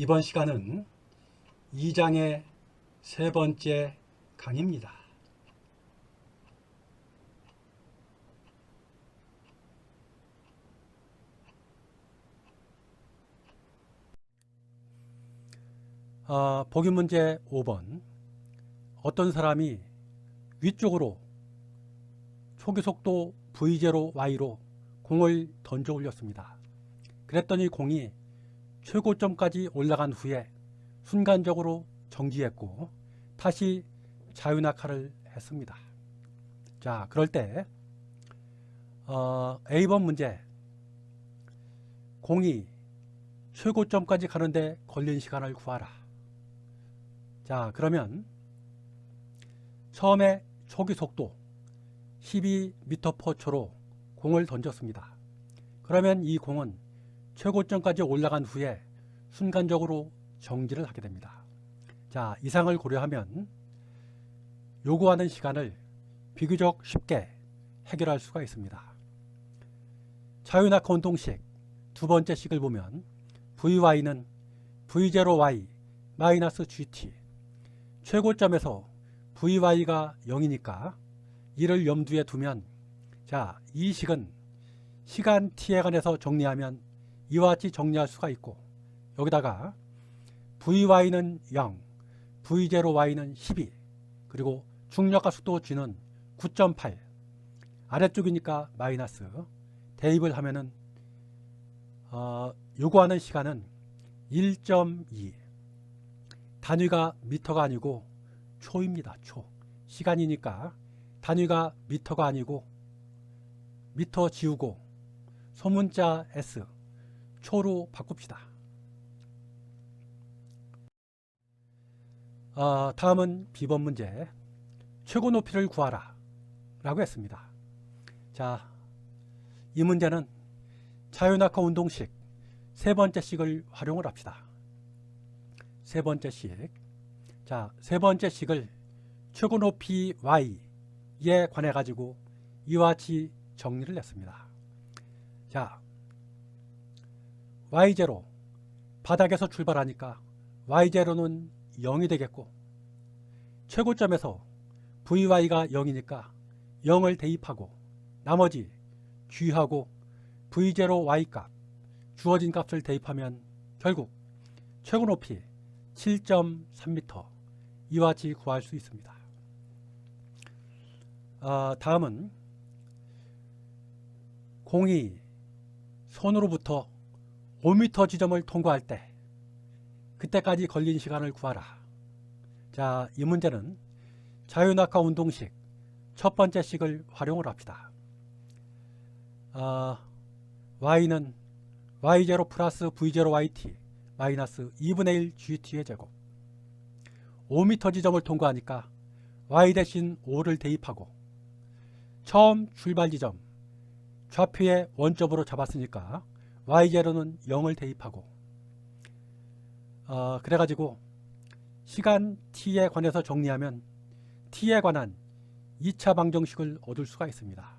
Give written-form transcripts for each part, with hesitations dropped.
이번 시간은 2장의 세 번째 강의입니다. 보기 문제 5번. 어떤 사람이 위쪽으로 초기 속도 V0 Y로 공을 던져 올렸습니다. 그랬더니 공이 최고점까지 올라간 후에 순간적으로 정지했고 다시 자유낙하를 했습니다. 자, 그럴 때 A번 문제, 공이 최고점까지 가는데 걸린 시간을 구하라. 자, 그러면 처음에 초기 속도 12m/초로 공을 던졌습니다. 그러면 이 공은 최고점까지 올라간 후에 순간적으로 정지를 하게 됩니다. 자, 이상을 고려하면 요구하는 시간을 비교적 쉽게 해결할 수가 있습니다. 자유낙하 운동식 두 번째 식을 보면 Vy는 V0Y 마이너스 GT, 최고점에서 Vy가 0이니까 이를 염두에 두면, 자, 이 식은 시간 t에 관해서 정리하면 이와 같이 정리할 수가 있고, 여기다가 Vy는 0, V0Y는 12, 그리고 중력과 속도 G는 9.8, 아래쪽이니까 마이너스, 대입을 하면은 요구하는 시간은 1.2, 단위가 미터가 아니고 초입니다. 초. 시간이니까 단위가 미터가 아니고 미터 지우고 소문자 S, 초로 바꿉시다. 다음은 B번 문제, 최고 높이를 구하라 라고 했습니다. 자, 이 문제는 자유낙하 운동식 세 번째 식을 활용을 합시다. 세 번째 식. 자, 세 번째 식을 최고 높이 Y에 관해 가지고 이와 같이 정리를 했습니다. 자, Y0, 바닥에서 출발하니까 Y0는 0이 되겠고, 최고점에서 Vy가 0이니까 0을 대입하고 나머지 G하고 V0Y 값, 주어진 값을 대입하면 결국 최고 높이 7.3m, 이와 같이 구할 수 있습니다. 다음은 공이 손으로부터 5m 지점을 통과할 때 그때까지 걸린 시간을 구하라. 자, 이 문제는 자유낙하 운동식 첫 번째 식을 활용을 합시다. Y는 Y0 플러스 V0YT 마이너스 2분의 1 GT의 제곱, 5m 지점을 통과하니까 Y 대신 5를 대입하고, 처음 출발 지점 좌표에 원점으로 잡았으니까 Y0는 0을 대입하고, 그래가지고 시간 t에 관해서 정리하면 t에 관한 2차 방정식을 얻을 수가 있습니다.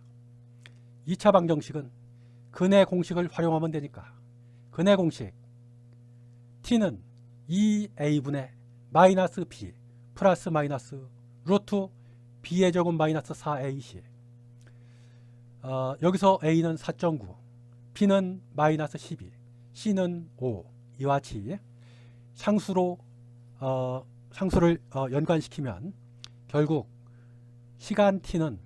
2차 방정식은 근의 공식을 활용하면 되니까, 근의 공식 t는 2a분의 마이너스 b 플러스 마이너스 루트 b의 제곱 마이너스 4ac, 여기서 a는 4.9, b는 마이너스 12, c는 5, 이와 같이 상수를 연관시키면 결국 시간 t는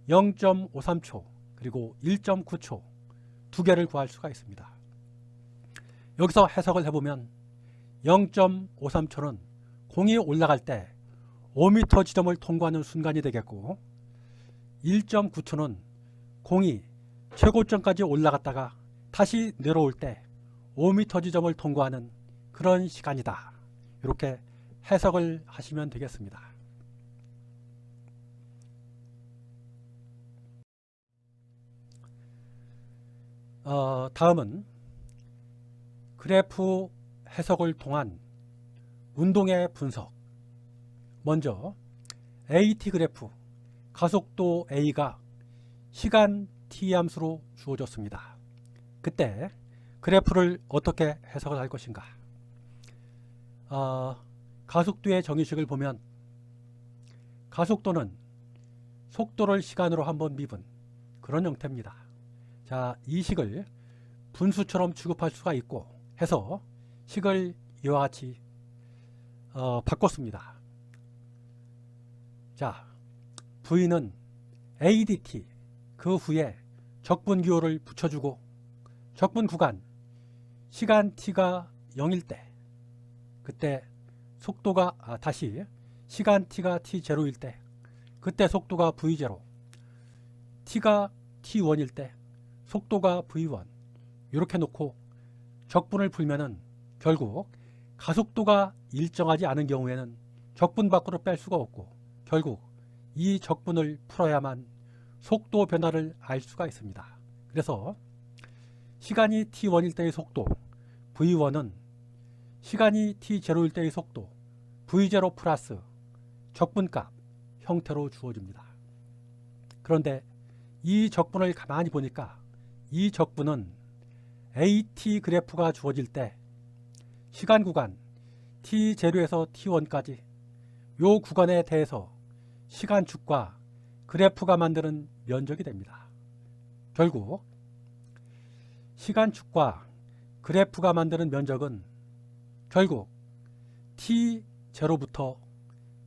0.53초 그리고 1.9초 두 개를 구할 수가 있습니다. 여기서 해석을 해보면 0.53초는 공이 올라갈 때 5m 지점을 통과하는 순간이 되겠고, 1.9초는 공이 최고점까지 올라갔다가 다시 내려올 때 5m 지점을 통과하는 그런 시간이다. 이렇게 해석을 하시면 되겠습니다. 다음은 그래프 해석을 통한 운동의 분석. 먼저 AT 그래프, 가속도 A가 시간 T 함수로 주어졌습니다. 그때 그래프를 어떻게 해석을 할 것인가? 가속도의 정의식을 보면 가속도는 속도를 시간으로 한번 미분 그런 형태입니다. 자, 이 식을 분수처럼 취급할 수가 있고 해서 식을 이와 같이 바꿨습니다. 자, V는 ADT 그 후에 적분 기호를 붙여주고 적분 구간 시간 t가 0일 때 그때 속도가 다시 시간 t가 t0일 때 그때 속도가 v0 t가 t1일 때 속도가 v1 이렇게 놓고 적분을 풀면은 결국 가속도가 일정하지 않은 경우에는 적분 밖으로 뺄 수가 없고 결국 이 적분을 풀어야만 속도 변화를 알 수가 있습니다. 그래서 시간이 t1일 때의 속도 v1은 시간이 t0일 때의 속도 v0 플러스 적분값 형태로 주어집니다. 그런데 이 적분을 가만히 보니까 이 적분은 AT 그래프가 주어질 때 시간 구간 t0에서 t1까지 이 구간에 대해서 시간축과 그래프가 만드는 면적이 됩니다. 결국 시간축과 그래프가 만드는 면적은 결국 t0부터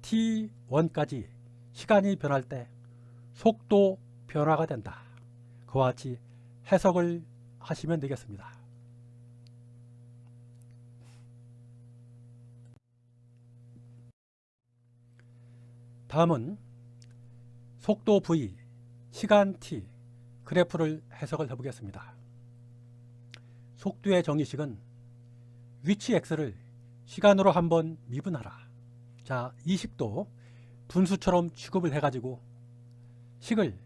t1까지 시간이 변할 때 속도 변화가 된다. 그와 같이 해석을 하시면 되겠습니다. 다음은 속도 v, 시간 t, 그래프를 해석을 해보겠습니다. 속도의 정의식은 위치 x를 시간으로 한번 미분하라. 자, 이 식도 분수처럼 취급을 해가지고 식을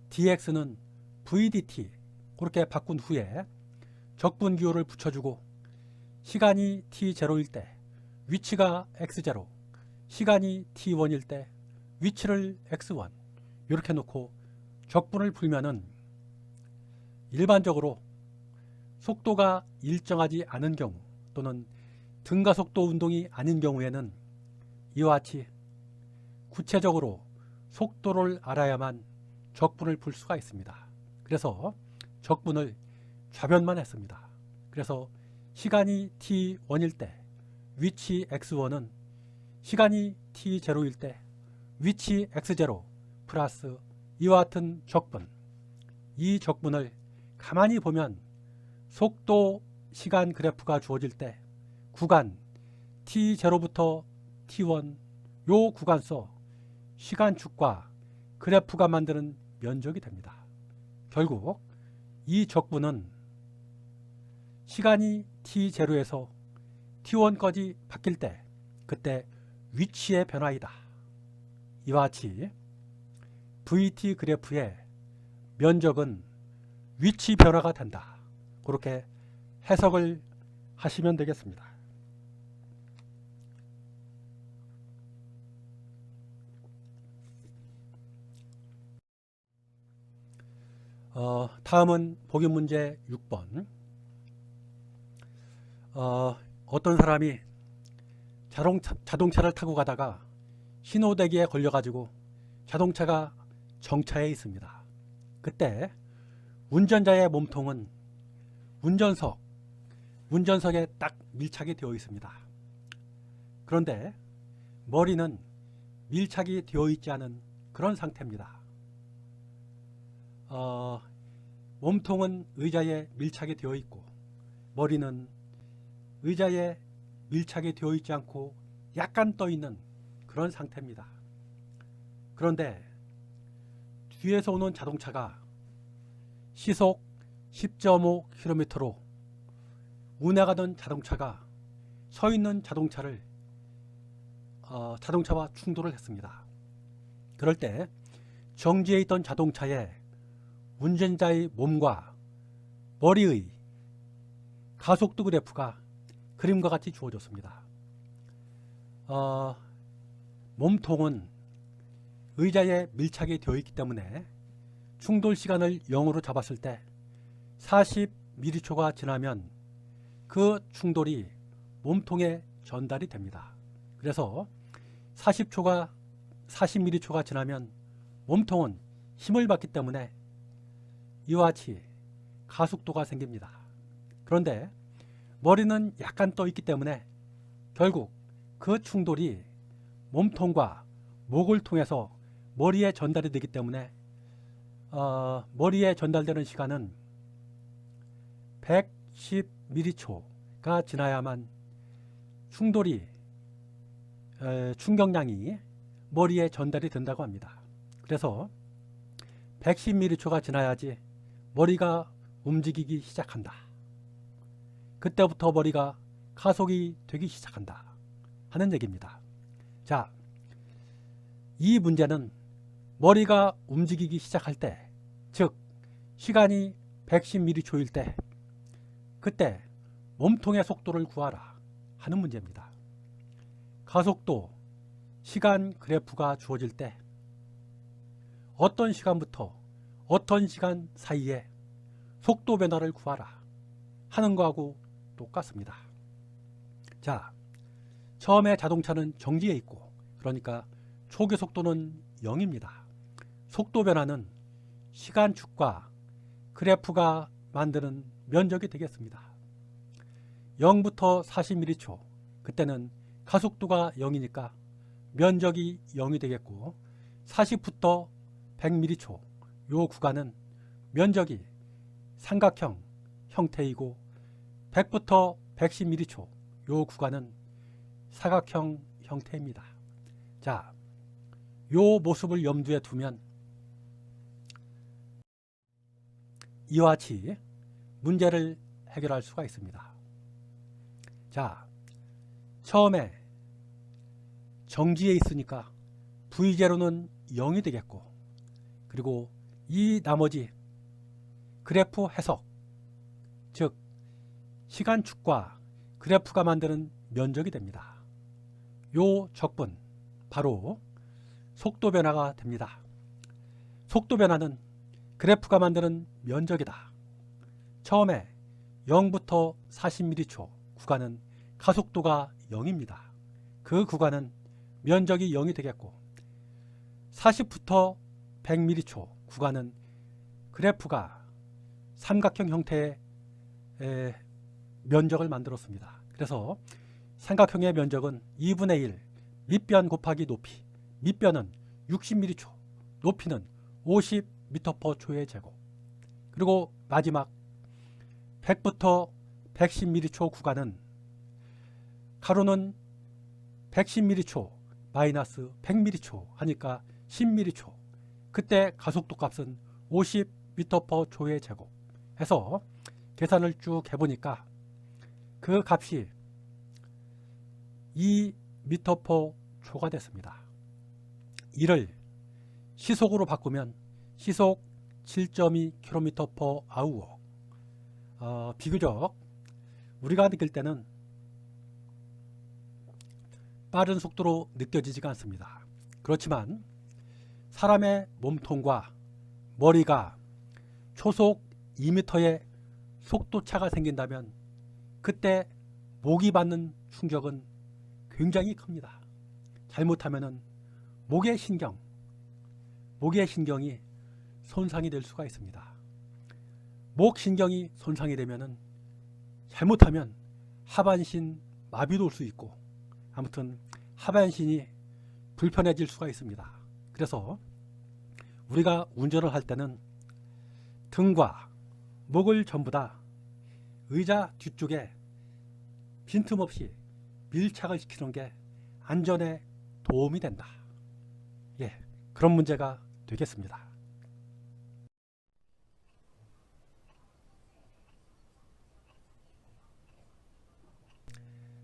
dx는 vdt 그렇게 바꾼 후에 적분 기호를 붙여주고 시간이 t0일 때 위치가 x0, 시간이 t1일 때 위치를 x1 이렇게 놓고 적분을 풀면은 일반적으로 속도가 일정하지 않은 경우 또는 등가속도 운동이 아닌 경우에는 이와 같이 구체적으로 속도를 알아야만 적분을 풀 수가 있습니다. 그래서 적분을 좌변만 했습니다. 그래서 시간이 t1일 때 위치 x1은 시간이 t0일 때 위치 x0 플러스 이와 같은 적분, 이 적분을 가만히 보면 속도 시간 그래프가 주어질 때 구간 t0부터 t1 요 구간서 시간축과 그래프가 만드는 면적이 됩니다. 결국 이 적분은 시간이 t0에서 t1까지 바뀔 때 그때 위치의 변화이다. 이와 같이 VT 그래프의 면적은 위치 변화가 된다. 그렇게 해석을 하시면 되겠습니다. 다음은 보기 문제 6번. 어떤 사람이 자동차를 타고 가다가 신호대기에 걸려가지고 자동차가 정차해 있습니다. 그때 운전자의 몸통은 운전석에 딱 밀착이 되어 있습니다. 그런데 머리는 밀착이 되어 있지 않은 그런 상태입니다. 몸통은 의자에 밀착이 되어 있고 머리는 의자에 밀착이 되어 있지 않고 약간 떠 있는 그런 상태입니다. 그런데 뒤에서 오는 자동차가 시속 10.5km로 운행하던 자동차가 서 있는 자동차와 충돌을 했습니다. 그럴 때 정지해 있던 자동차에 운전자의 몸과 머리의 가속도 그래프가 그림과 같이 주어졌습니다. 몸통은 의자에 밀착이 되어 있기 때문에 충돌 시간을 0으로 잡았을 때 40m초가 지나면 그 충돌이 몸통에 전달이 됩니다. 그래서 40mm초가 지나면 몸통은 힘을 받기 때문에 이와 같이 가속도가 생깁니다. 그런데 머리는 약간 떠 있기 때문에 결국 그 충돌이 몸통과 목을 통해서 머리에 전달이 되기 때문에 머리에 전달되는 시간은 110mm초가 지나야만 충격량이 머리에 전달이 된다고 합니다. 그래서 110mm초가 지나야지 머리가 움직이기 시작한다. 그때부터 머리가 가속이 되기 시작한다 하는 얘기입니다. 자, 이 문제는 머리가 움직이기 시작할 때, 즉 시간이 110mm초일 때, 그때 몸통의 속도를 구하라 하는 문제입니다. 가속도, 시간 그래프가 주어질 때 어떤 시간부터 어떤 시간 사이에 속도 변화를 구하라 하는 거하고 똑같습니다. 자, 처음에 자동차는 정지해 있고, 그러니까 초기 속도는 0입니다. 속도 변화는 시간축과 그래프가 만드는 면적이 되겠습니다. 0부터 40mm초, 그때는 가속도가 0이니까 면적이 0이 되겠고, 40부터 100mm초, 요 구간은 면적이 삼각형 형태이고, 100부터 110mm초, 요 구간은 사각형 형태입니다. 자, 요 모습을 염두에 두면 이와 같이 문제를 해결할 수가 있습니다. 자, 처음에 정지해 있으니까 V0는 0이 되겠고, 그리고 이 나머지 그래프 해석, 즉 시간축과 그래프가 만드는 면적이 됩니다. 요 적분, 바로 속도 변화가 됩니다. 속도 변화는 그래프가 만드는 면적이다. 처음에 0부터 40mm초 구간은 가속도가 0입니다. 그 구간은 면적이 0이 되겠고, 40부터 100mm초 구간은 그래프가 삼각형 형태의 면적을 만들었습니다. 그래서 삼각형의 면적은 2분의 1 밑변 곱하기 높이, 밑변은 60mm초, 높이는 50m/초의 제곱. 그리고 마지막 100부터 110mm초 구간은 가로는 110mm초 마이너스 100mm초 하니까 10mm초. 그때 가속도 값은 50m/초의 제곱 해서 계산을 쭉 해보니까 그 값이 2m/초가 됐습니다. 이를 시속으로 바꾸면 시속 7.2km/h. 비교적 우리가 느낄 때는 빠른 속도로 느껴지지가 않습니다. 그렇지만 사람의 몸통과 머리가 초속 2m의 속도차가 생긴다면 그때 목이 받는 충격은 굉장히 큽니다. 잘못하면 목의 신경이 손상이 될 수가 있습니다. 목 신경이 손상이 되면 잘못하면 하반신 마비도 올 수 있고, 아무튼 하반신이 불편해질 수가 있습니다. 그래서 우리가 운전을 할 때는 등과 목을 전부 다 의자 뒤쪽에 빈틈없이 밀착을 시키는 게 안전에 도움이 된다. 그런 문제가 되겠습니다.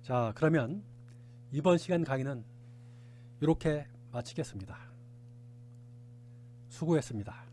자, 그러면 이번 시간 강의는 이렇게 마치겠습니다. 수고했습니다.